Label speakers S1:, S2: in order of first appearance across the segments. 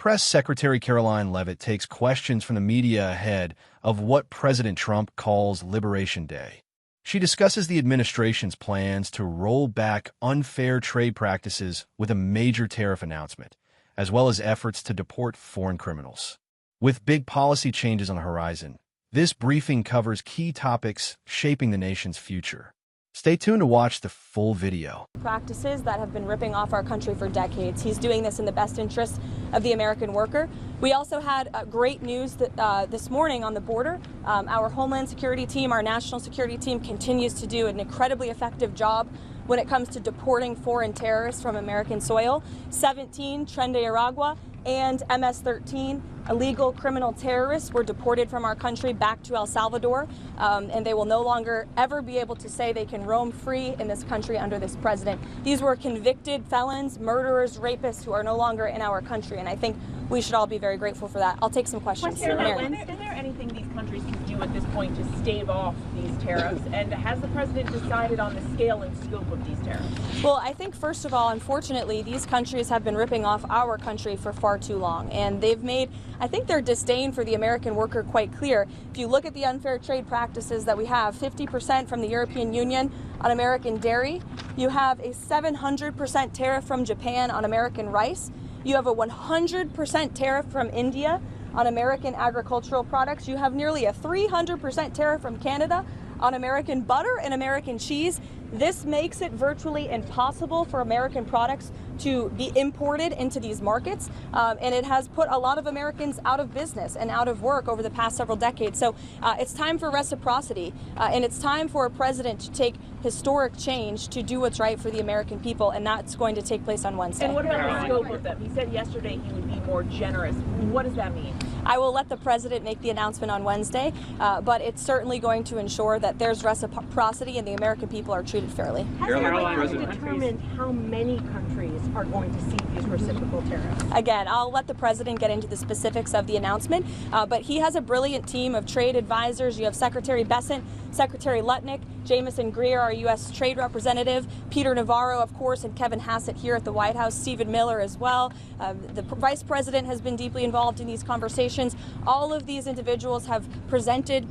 S1: Press Secretary Karoline Leavitt takes questions from the media ahead of what President Trump calls Liberation Day. She discusses the administration's plans to roll back unfair trade practices with a major tariff announcement, as well as efforts to deport foreign criminals. With big policy changes on the horizon, this briefing covers key topics shaping the nation's future. Stay tuned to watch the full video.
S2: Practices that have been ripping off our country for decades. He's doing this in the best interest of the American worker. We also had great news that, this morning on the border. Our Homeland Security team, our national security team, continues to do an incredibly effective job when it comes to deporting foreign terrorists from American soil. 17 Tren de Aragua and MS-13 illegal criminal terrorists were deported from our country back to El Salvador, and they will no longer ever be able to say they can roam free in this country under this president. These were convicted felons, murderers, rapists who are no longer in our country, and I think we should all be very grateful for that. I'll take some questions.
S3: Is there anything these countries can do at this point to stave off these tariffs? And has the president decided on the scale and scope of these tariffs?
S2: Well, I think, first of all, unfortunately, these countries have been ripping off our country for far too long. And they've made, I think, their disdain for the American worker quite clear. If you look at the unfair trade practices that we have, 50% from the European Union on American dairy. You have a 700% tariff from Japan on American rice. You have a 100% tariff from India on American agricultural products. You have nearly a 300% tariff from Canada on American butter and American cheese. This makes it virtually impossible for American products to be imported into these markets, and it has put a lot of Americans out of business and out of work over the past several decades. So it's time for reciprocity, and it's time for a president to take historic change to do what's right for the American people, and that's going to take place on Wednesday.
S3: And what about the scope of them? He said yesterday he would be more generous. What does that mean?
S2: I will let the president make the announcement on Wednesday, but it's certainly going to ensure that there's reciprocity and the American people are treated fairly.
S4: Has the White House determined how many countries are going to see these reciprocal tariffs?
S2: Again, I'll let the president get into the specifics of the announcement, but he has a brilliant team of trade advisors. You have Secretary Bessent, Secretary Lutnick, Jamieson Greer, our U.S. Trade Representative, Peter Navarro, of course, and Kevin Hassett here at the White House, Stephen Miller as well. The Vice President has been deeply involved in these conversations. All of these individuals have presented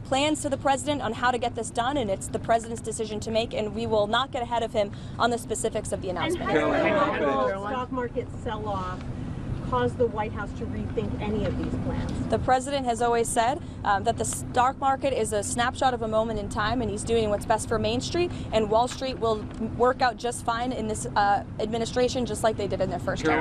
S2: plans to the president on how to get this done, and it's the president's decision to make, and we will not get ahead of him on the specifics of the announcement.
S4: And has the stock market sell-off caused the White House to rethink any of these plans?
S2: The president has always said that the stock market is a snapshot of a moment in time, and he's doing what's best for Main Street, and Wall Street will work out just fine in this administration, just like they did in their first term.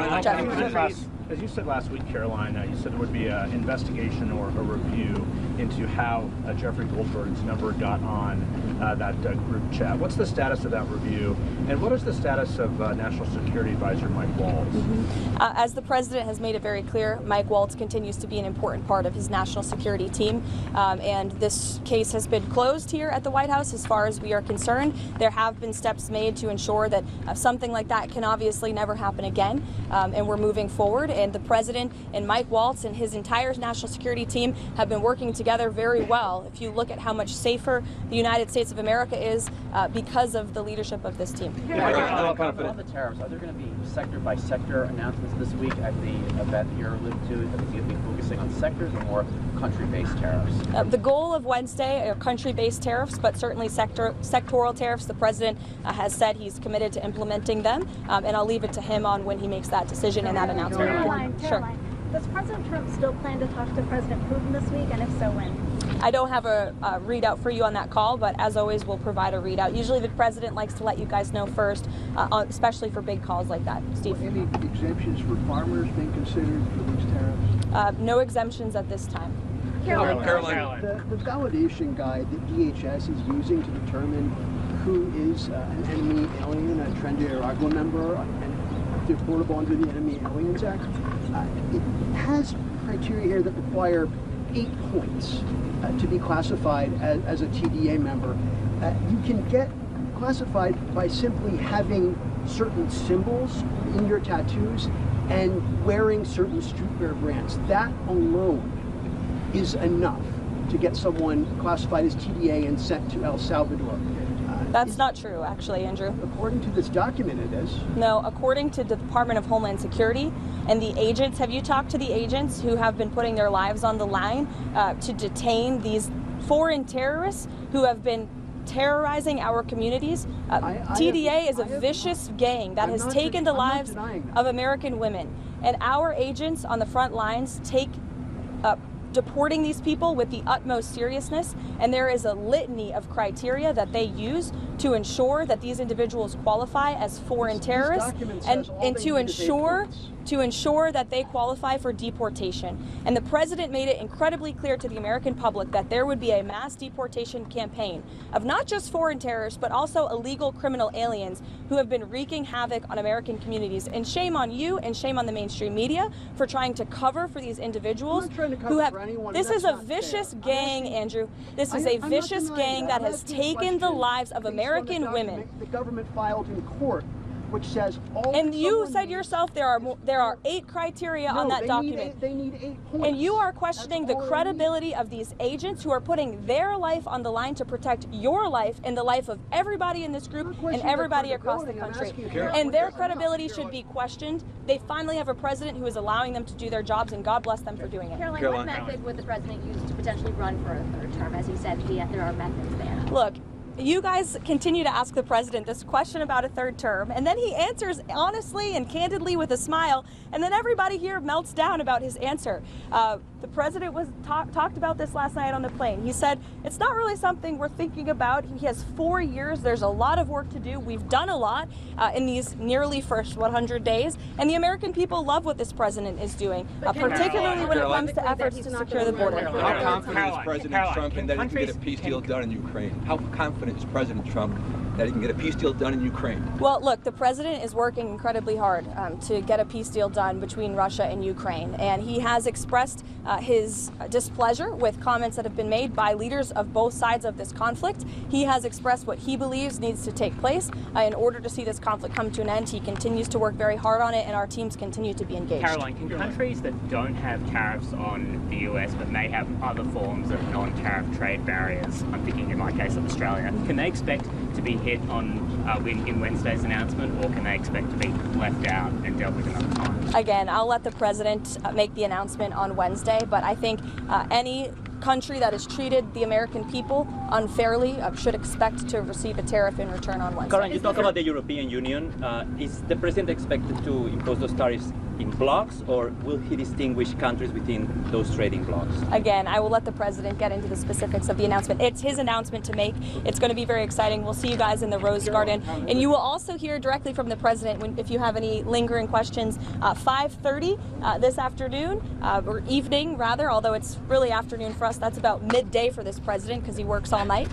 S5: As you said last week, Caroline, you said there would be an investigation or a review into how Jeffrey Goldberg's number got on that group chat. What's the status of that review, and what is the status of National Security Advisor Mike Waltz?
S2: As the president has made it very clear, Mike Waltz continues to be an important part of his national security team, and this case has been closed here at the White House as far as we are concerned. There have been steps made to ensure that something like that can obviously never happen again, and we're moving forward. And the president and Mike Waltz and his entire national security team have been working together very well. If you look at how much safer the United States of America is because of the leadership of this team.
S6: On the tariffs, are there going to be sector-by-sector announcements this week at the event you're alluding to? Is it going to be focusing on sectors or more country-based tariffs?
S2: The goal of Wednesday are country-based tariffs, but certainly sectoral tariffs. The president has said he's committed to implementing them, and I'll leave it to him on when he makes that decision and that announcement.
S7: Caroline,
S2: Sure.
S7: does President Trump still plan to talk to President Putin this week, and if so, when?
S2: I don't have a readout for you on that call, but as always, we'll provide a readout. Usually the president likes to let you guys know first, especially for big calls like that. Steve?
S8: Any exemptions for farmers being considered for these tariffs?
S2: No exemptions at this time.
S4: Caroline.
S8: The validation guide that DHS is using to determine who is an enemy alien, a Tren de Aragua member, and deportable under the Enemy Aliens Act, it has criteria here that require 8 points to be classified as a TDA member. You can get classified by simply having certain symbols in your tattoos and wearing certain streetwear brands. That alone is enough to get someone classified as TDA and sent to El Salvador.
S2: That's not true, actually, Andrew.
S8: According to this document, it is.
S2: No, according to the Department of Homeland Security and the agents, have you talked to the agents who have been putting their lives on the line to detain these foreign terrorists who have been terrorizing our communities? TDA is a vicious gang that has taken the lives of American women. And our agents on the front lines take deporting these people with the utmost seriousness, and there is a litany of criteria that they use to ensure that these individuals qualify as foreign terrorists and to ensure that they qualify for deportation. And the president made it incredibly clear to the American public that there would be a mass deportation campaign of not just foreign terrorists, but also illegal criminal aliens who have been wreaking havoc on American communities. And shame on you and shame on the mainstream media for trying to cover for these individuals who have. This is a vicious gang, Andrew. This is a vicious gang that has taken the lives of American women.
S8: The government filed in court, which says all.
S2: And you said yourself there are 8 criteria on that document.
S8: They need 8 points.
S2: And you are questioning the credibility of these agents who are putting their life on the line to protect your life and the life of everybody in this group and everybody across the country. And their credibility should be questioned. They finally have a president who is allowing them to do their jobs, and God bless them for doing it.
S9: Karoline, what method would the president use to potentially run for a 3rd term? As he said, there are methods there.
S2: Look, you guys continue to ask the president this question about a 3rd term, and then he answers honestly and candidly with a smile, and then everybody here melts down about his answer. The president talked about this last night on the plane. He said, it's not really something we're thinking about. He has 4 years. There's a lot of work to do. We've done a lot in these nearly first 100 days, and the American people love what this president is doing, particularly when it comes to efforts to secure the border.
S10: How confident is President Trump in that he can get a peace deal done in Ukraine? How confident is President Trump that he can get a peace deal done in Ukraine?
S2: Well, look, the president is working incredibly hard to get a peace deal done between Russia and Ukraine, and he has expressed his displeasure with comments that have been made by leaders of both sides of this conflict. He has expressed what he believes needs to take place in order to see this conflict come to an end. He continues to work very hard on it, and our teams continue to be engaged.
S11: Karoline, can countries that don't have tariffs on the US but may have other forms of non-tariff trade barriers, I'm thinking in my case of Australia, can they expect to be hit on in Wednesday's announcement, or can they expect to be left out and dealt with another time?
S2: Again, I'll let the president make the announcement on Wednesday, but I think any country that has treated the American people unfairly should expect to receive a tariff in return on Wednesday.
S12: Karoline, you talk about the European Union. Is the president expected to impose those tariffs in blocks, or will he distinguish countries within those trading blocks?
S2: Again, I will let the president get into the specifics of the announcement. It's his announcement to make. It's going to be very exciting. We'll see you guys in the Rose Garden. And you will also hear directly from the president if you have any lingering questions. 5:30 this afternoon, or evening rather, although it's really afternoon for us. That's about midday for this president because he works all night.